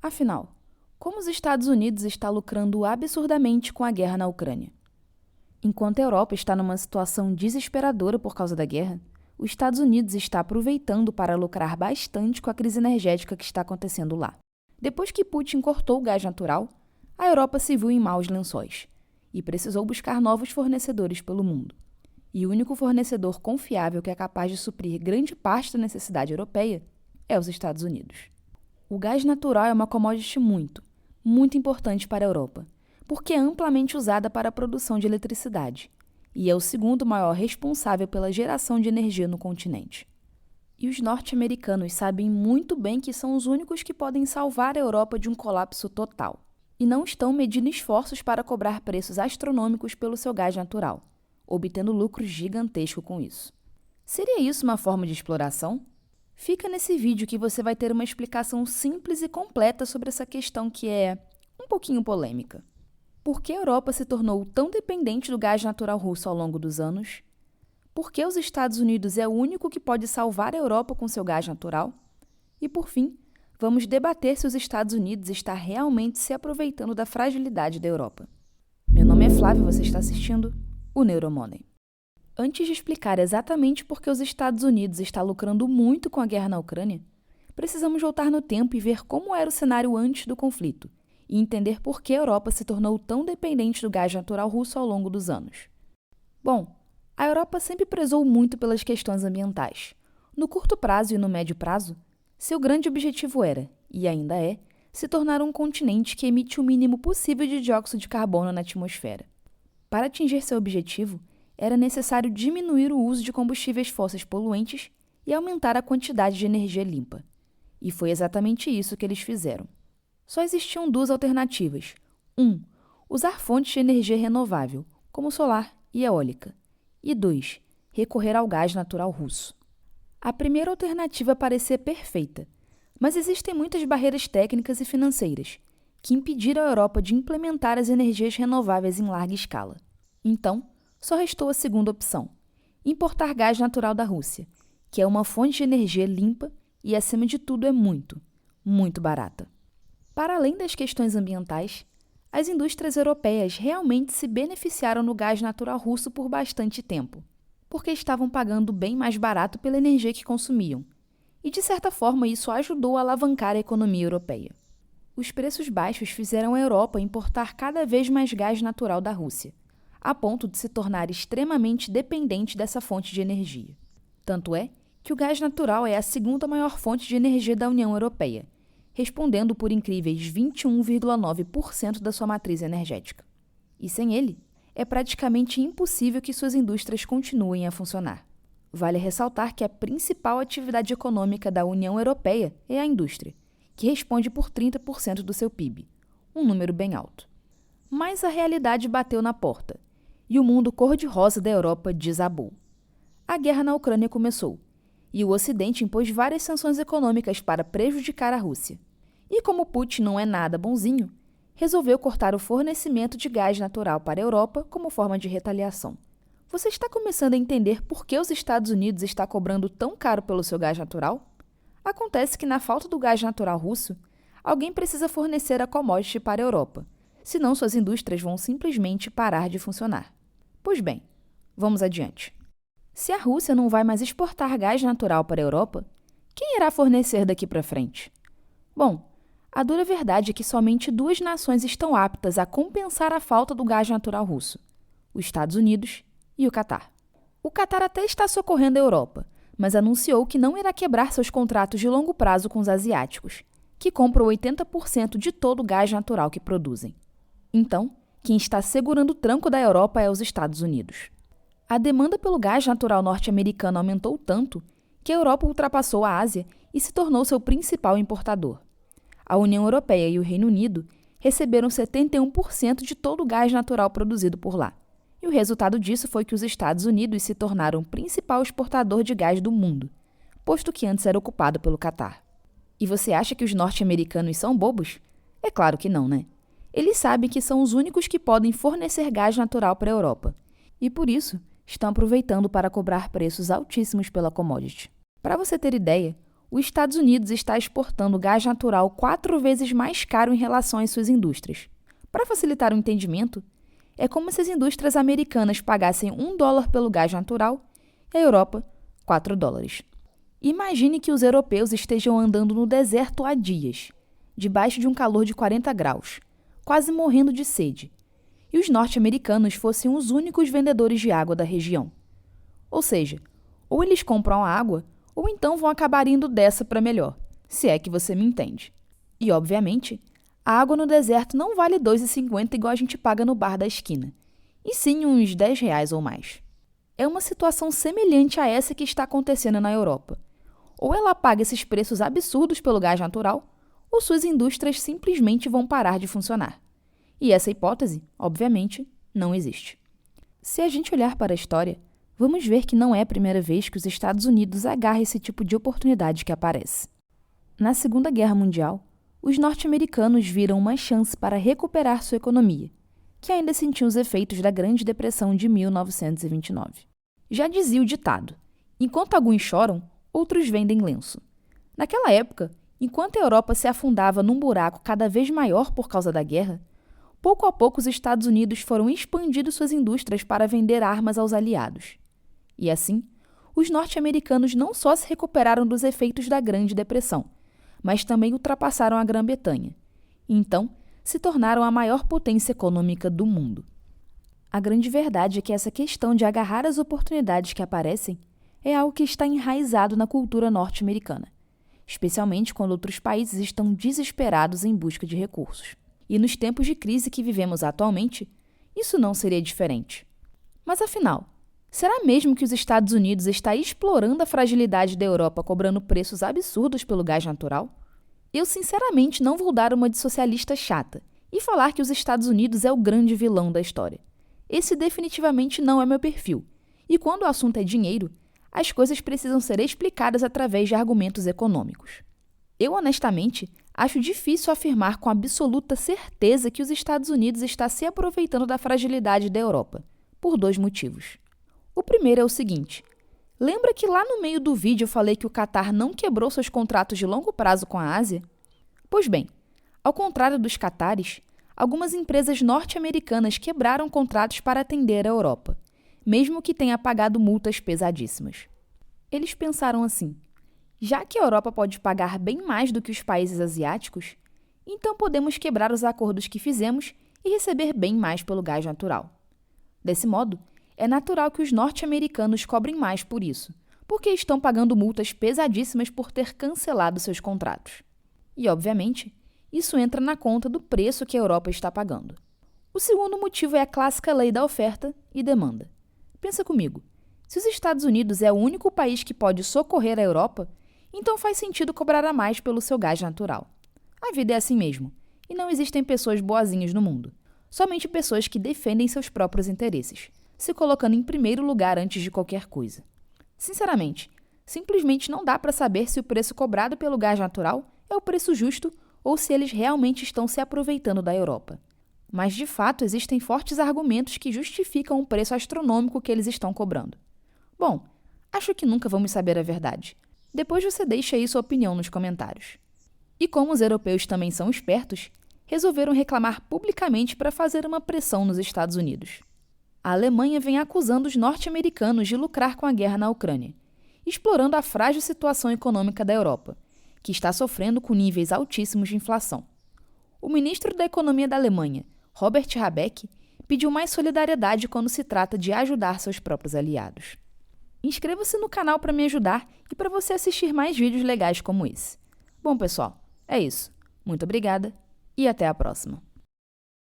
Afinal, como os Estados Unidos está lucrando absurdamente com a guerra na Ucrânia? Enquanto a Europa está numa situação desesperadora por causa da guerra, os Estados Unidos está aproveitando para lucrar bastante com a crise energética que está acontecendo lá. Depois que Putin cortou o gás natural, a Europa se viu em maus lençóis e precisou buscar novos fornecedores pelo mundo. E o único fornecedor confiável que é capaz de suprir grande parte da necessidade europeia é os Estados Unidos. O gás natural é uma commodity muito importante para a Europa, porque é amplamente usada para a produção de eletricidade e é o segundo maior responsável pela geração de energia no continente. E os norte-americanos sabem muito bem que são os únicos que podem salvar a Europa de um colapso total, e não estão medindo esforços para cobrar preços astronômicos pelo seu gás natural, obtendo lucros gigantescos com isso. Seria isso uma forma de exploração? Fica nesse vídeo que você vai ter uma explicação simples e completa sobre essa questão que é um pouquinho polêmica. Por que a Europa se tornou tão dependente do gás natural russo ao longo dos anos? Por que os Estados Unidos é o único que pode salvar a Europa com seu gás natural? E, por fim, vamos debater se os Estados Unidos está realmente se aproveitando da fragilidade da Europa. Meu nome é Flávio e você está assistindo o Neuromoney. Antes de explicar exatamente por que os Estados Unidos está lucrando muito com a guerra na Ucrânia, precisamos voltar no tempo e ver como era o cenário antes do conflito, e entender por que a Europa se tornou tão dependente do gás natural russo ao longo dos anos. Bom, a Europa sempre prezou muito pelas questões ambientais. No curto prazo e no médio prazo, seu grande objetivo era, e ainda é, se tornar um continente que emite o mínimo possível de dióxido de carbono na atmosfera. Para atingir seu objetivo, era necessário diminuir o uso de combustíveis fósseis poluentes e aumentar a quantidade de energia limpa. E foi exatamente isso que eles fizeram. Só existiam duas alternativas. 1. Usar fontes de energia renovável, como solar e eólica. E 2. Recorrer ao gás natural russo. A primeira alternativa parecia perfeita, mas existem muitas barreiras técnicas e financeiras que impediram a Europa de implementar as energias renováveis em larga escala. Então, só restou a segunda opção, importar gás natural da Rússia, que é uma fonte de energia limpa e, acima de tudo, é muito barata. Para além das questões ambientais, as indústrias europeias realmente se beneficiaram no gás natural russo por bastante tempo, porque estavam pagando bem mais barato pela energia que consumiam, e de certa forma isso ajudou a alavancar a economia europeia. Os preços baixos fizeram a Europa importar cada vez mais gás natural da Rússia, a ponto de se tornar extremamente dependente dessa fonte de energia. Tanto é que o gás natural é a segunda maior fonte de energia da União Europeia, respondendo por incríveis 21,9% da sua matriz energética. E sem ele, é praticamente impossível que suas indústrias continuem a funcionar. Vale ressaltar que a principal atividade econômica da União Europeia é a indústria, que responde por 30% do seu PIB, um número bem alto. Mas a realidade bateu na porta, e o mundo cor-de-rosa da Europa desabou. A guerra na Ucrânia começou, e o Ocidente impôs várias sanções econômicas para prejudicar a Rússia. E como Putin não é nada bonzinho, resolveu cortar o fornecimento de gás natural para a Europa como forma de retaliação. Você está começando a entender por que os Estados Unidos está cobrando tão caro pelo seu gás natural? Acontece que, na falta do gás natural russo, alguém precisa fornecer a commodity para a Europa, senão suas indústrias vão simplesmente parar de funcionar. Pois bem, vamos adiante. Se a Rússia não vai mais exportar gás natural para a Europa, quem irá fornecer daqui para frente? Bom, a dura verdade é que somente duas nações estão aptas a compensar a falta do gás natural russo: os Estados Unidos e o Catar. O Catar até está socorrendo a Europa, mas anunciou que não irá quebrar seus contratos de longo prazo com os asiáticos, que compram 80% de todo o gás natural que produzem. Então, quem está segurando o tranco da Europa é os Estados Unidos. A demanda pelo gás natural norte-americano aumentou tanto que a Europa ultrapassou a Ásia e se tornou seu principal importador. A União Europeia e o Reino Unido receberam 71% de todo o gás natural produzido por lá. E o resultado disso foi que os Estados Unidos se tornaram o principal exportador de gás do mundo, posto que antes era ocupado pelo Catar. E você acha que os norte-americanos são bobos? É claro que não, né? Eles sabem que são os únicos que podem fornecer gás natural para a Europa, e por isso estão aproveitando para cobrar preços altíssimos pela commodity. Para você ter ideia, os Estados Unidos está exportando gás natural 4 vezes mais caro em relação às suas indústrias. Para facilitar o entendimento, é como se as indústrias americanas pagassem $1 pelo gás natural e a Europa $4. Imagine que os europeus estejam andando no deserto há dias, debaixo de um calor de 40 graus, quase morrendo de sede, e os norte-americanos fossem os únicos vendedores de água da região. Ou seja, ou eles compram a água, ou então vão acabar indo dessa para melhor, se é que você me entende. E, obviamente, a água no deserto não vale R$ 2,50 igual a gente paga no bar da esquina, e sim uns R$ 10 ou mais. É uma situação semelhante a essa que está acontecendo na Europa. Ou ela paga esses preços absurdos pelo gás natural, ou suas indústrias simplesmente vão parar de funcionar. E essa hipótese, obviamente, não existe. Se a gente olhar para a história, vamos ver que não é a primeira vez que os Estados Unidos agarram esse tipo de oportunidade que aparece. Na Segunda Guerra Mundial, os norte-americanos viram uma chance para recuperar sua economia, que ainda sentiu os efeitos da Grande Depressão de 1929. Já dizia o ditado: enquanto alguns choram, outros vendem lenço. Naquela época, enquanto a Europa se afundava num buraco cada vez maior por causa da guerra, pouco a pouco os Estados Unidos foram expandindo suas indústrias para vender armas aos aliados. E assim, os norte-americanos não só se recuperaram dos efeitos da Grande Depressão, mas também ultrapassaram a Grã-Bretanha. E então, se tornaram a maior potência econômica do mundo. A grande verdade é que essa questão de agarrar as oportunidades que aparecem é algo que está enraizado na cultura norte-americana, especialmente quando outros países estão desesperados em busca de recursos. E nos tempos de crise que vivemos atualmente, isso não seria diferente. Mas afinal, será mesmo que os Estados Unidos está explorando a fragilidade da Europa cobrando preços absurdos pelo gás natural? Eu sinceramente não vou dar uma de socialista chata e falar que os Estados Unidos é o grande vilão da história. Esse definitivamente não é meu perfil. E quando o assunto é dinheiro, as coisas precisam ser explicadas através de argumentos econômicos. Eu, honestamente, acho difícil afirmar com absoluta certeza que os Estados Unidos está se aproveitando da fragilidade da Europa, por 2 motivos. O primeiro é o seguinte: lembra que lá no meio do vídeo eu falei que o Catar não quebrou seus contratos de longo prazo com a Ásia? Pois bem, ao contrário dos catares, algumas empresas norte-americanas quebraram contratos para atender a Europa, mesmo que tenha pagado multas pesadíssimas. Eles pensaram assim: já que a Europa pode pagar bem mais do que os países asiáticos, então podemos quebrar os acordos que fizemos e receber bem mais pelo gás natural. Desse modo, é natural que os norte-americanos cobrem mais por isso, porque estão pagando multas pesadíssimas por ter cancelado seus contratos. E, obviamente, isso entra na conta do preço que a Europa está pagando. O segundo motivo é a clássica lei da oferta e demanda. Pensa comigo, se os Estados Unidos é o único país que pode socorrer a Europa, então faz sentido cobrar a mais pelo seu gás natural. A vida é assim mesmo, e não existem pessoas boazinhas no mundo, somente pessoas que defendem seus próprios interesses, se colocando em primeiro lugar antes de qualquer coisa. Sinceramente, simplesmente não dá para saber se o preço cobrado pelo gás natural é o preço justo ou se eles realmente estão se aproveitando da Europa. Mas, de fato, existem fortes argumentos que justificam o preço astronômico que eles estão cobrando. Bom, acho que nunca vamos saber a verdade. Depois você deixa aí sua opinião nos comentários. E como os europeus também são espertos, resolveram reclamar publicamente para fazer uma pressão nos Estados Unidos. A Alemanha vem acusando os norte-americanos de lucrar com a guerra na Ucrânia, explorando a frágil situação econômica da Europa, que está sofrendo com níveis altíssimos de inflação. O ministro da Economia da Alemanha, Robert Habeck, pediu mais solidariedade quando se trata de ajudar seus próprios aliados. Inscreva-se no canal para me ajudar e para você assistir mais vídeos legais como esse. Bom, pessoal, é isso. Muito obrigada e até a próxima.